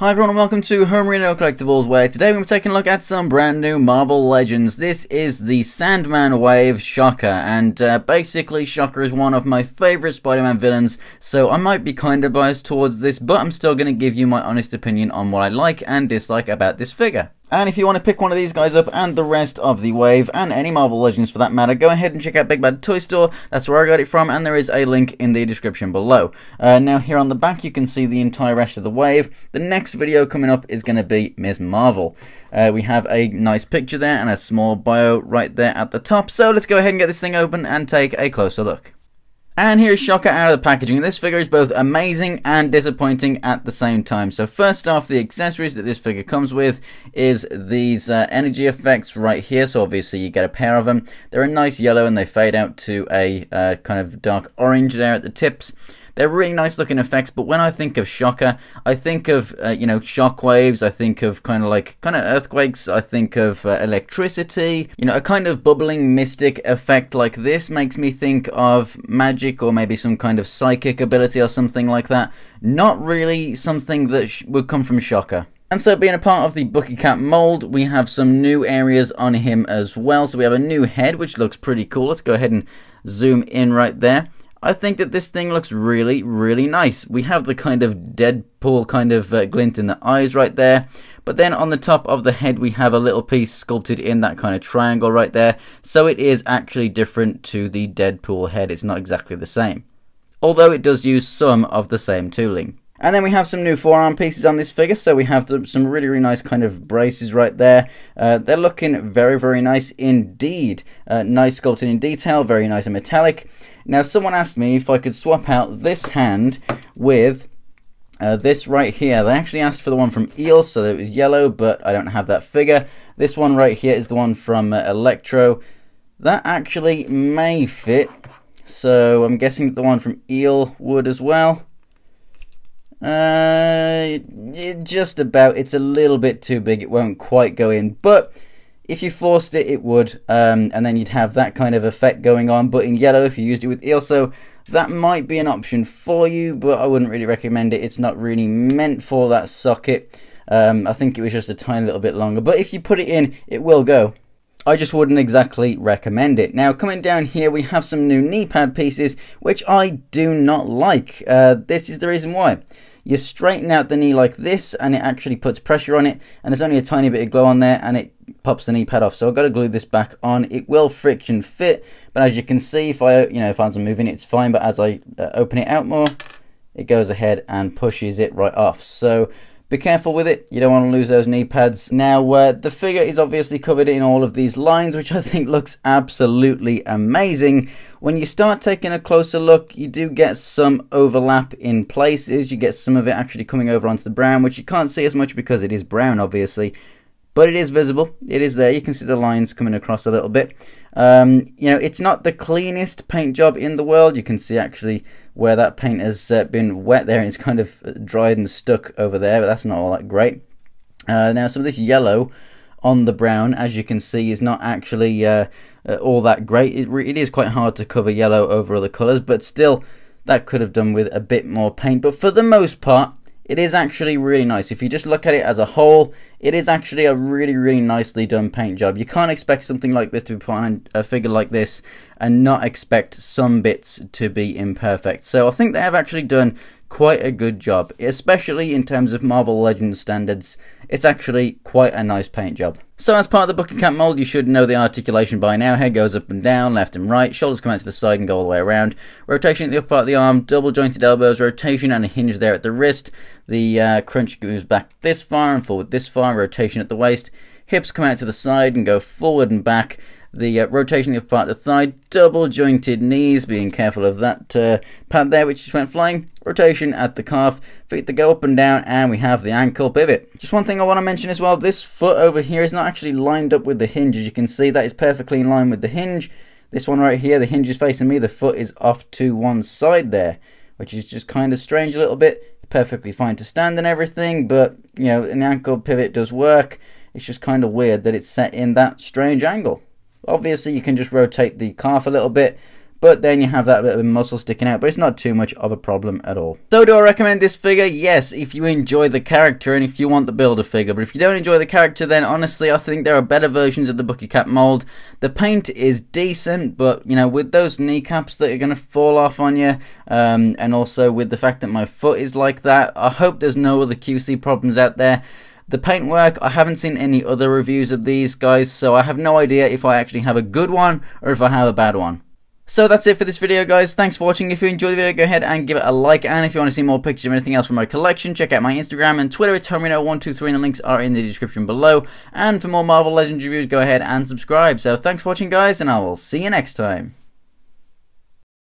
Hi everyone and welcome to Homerino Collectibles, where today we're taking a look at some brand new Marvel Legends. This is the Sandman Wave Shocker, and basically Shocker is one of my favourite Spider-Man villains, so I might be kind of biased towards this, but I'm still going to give you my honest opinion on what I like and dislike about this figure. And if you want to pick one of these guys up and the rest of the Wave, and any Marvel Legends for that matter, go ahead and check out Big Bad Toy Store. That's where I got it from, and there is a link in the description below. Now here on the back you can see the entire rest of the Wave. The next video coming up is going to be Ms. Marvel. We have a nice picture there and a small bio right there at the top. So let's go ahead and get this thing open and take a closer look. And here's Shocker out of the packaging. This figure is both amazing and disappointing at the same time. So first off, the accessories that this figure comes with is these energy effects right here. So obviously you get a pair of them. They're a nice yellow and they fade out to a kind of dark orange there at the tips. They're really nice looking effects, but when I think of Shocker, I think of, you know, shockwaves, I think of kind of earthquakes, I think of electricity. You know, a kind of bubbling mystic effect like this makes me think of magic or maybe some kind of psychic ability or something like that. Not really something that would come from Shocker. And so being a part of the Bucky Cap mold, we have some new areas on him as well. So we have a new head, which looks pretty cool. Let's go ahead and zoom in right there. I think that this thing looks really, really nice. We have the kind of Deadpool kind of glint in the eyes right there. But then on the top of the head, we have a little piece sculpted in that kind of triangle right there. So it is actually different to the Deadpool head. It's not exactly the same, although it does use some of the same tooling. And then we have some new forearm pieces on this figure. So we have some really, really nice kind of braces right there. They're looking very, very nice indeed. Nice sculpted in detail, very nice and metallic. Now, someone asked me if I could swap out this hand with this right here. They actually asked for the one from Eel, so it was yellow, but I don't have that figure. This one right here is the one from Electro. That actually may fit, so I'm guessing that the one from Eel would as well. Just about. It's a little bit too big. It won't quite go in, but if you forced it, it would, and then you'd have that kind of effect going on, but in yellow if you used it with Eel. So that might be an option for you, but I wouldn't really recommend it. It's not really meant for that socket. I think it was just a tiny little bit longer, but if you put it in, it will go. I just wouldn't exactly recommend it. Now, coming down here, we have some new knee pad pieces, which I do not like. This is the reason why. You straighten out the knee like this, and it actually puts pressure on it, and there's only a tiny bit of glue on there, and it pops the knee pad off. So I've got to glue this back on. It will friction fit, but as you can see, if I was moving it, it's fine. But as I open it out more, it goes ahead and pushes it right off. So be careful with it. You don't want to lose those knee pads. Now, the figure is obviously covered in all of these lines, which I think looks absolutely amazing. When you start taking a closer look, you do get some overlap in places. You get some of it actually coming over onto the brown, which you can't see as much because it is brown, obviously. But it is visible. It is there. You can see the lines coming across a little bit. You know, it's not the cleanest paint job in the world. You can see actually where that paint has been wet there, and it's kind of dried and stuck over there, but that's not all that great. Now, some of this yellow on the brown, as you can see, is not actually all that great. It is quite hard to cover yellow over other colours, but still, that could have done with a bit more paint. But for the most part, it is actually really nice. If you just look at it as a whole, it is actually a really, really nicely done paint job. You can't expect something like this to be put on a figure like this and not expect some bits to be imperfect. So I think they have actually done quite a good job, especially in terms of Marvel Legends standards. It's actually quite a nice paint job. So as part of the Bucky Cap mold, you should know the articulation by now. Head goes up and down, left and right. Shoulders come out to the side and go all the way around. Rotation at the upper part of the arm, double jointed elbows, rotation and a hinge there at the wrist. The crunch goes back this far and forward this far. Rotation at the waist. Hips come out to the side and go forward and back. The rotation of the part of the thigh, double jointed knees, being careful of that pad there which just went flying. Rotation at the calf, feet that go up and down, and we have the ankle pivot. Just one thing I want to mention as well, this foot over here is not actually lined up with the hinge. As you can see, that is perfectly in line with the hinge. This one right here, the hinge is facing me, the foot is off to one side there, which is just kind of strange a little bit. Perfectly fine to stand and everything, but you know, an ankle pivot does work. It's just kind of weird that it's set in that strange angle. Obviously, you can just rotate the calf a little bit, but then you have that bit of muscle sticking out, but it's not too much of a problem at all. So do I recommend this figure? Yes, if you enjoy the character and if you want the builder figure. But if you don't enjoy the character, then honestly I think there are better versions of the Bucky Cap mold. The paint is decent, but you know, with those kneecaps that are going to fall off on you, and also with the fact that my foot is like that, I hope there's no other QC problems out there. The paintwork, I haven't seen any other reviews of these guys, so I have no idea if I actually have a good one or if I have a bad one. So that's it for this video, guys. Thanks for watching. If you enjoyed the video, go ahead and give it a like, and if you want to see more pictures of anything else from my collection, check out my Instagram and Twitter. It's Homerino123 and the links are in the description below. And for more Marvel Legends reviews, go ahead and subscribe. So thanks for watching, guys, and I will see you next time.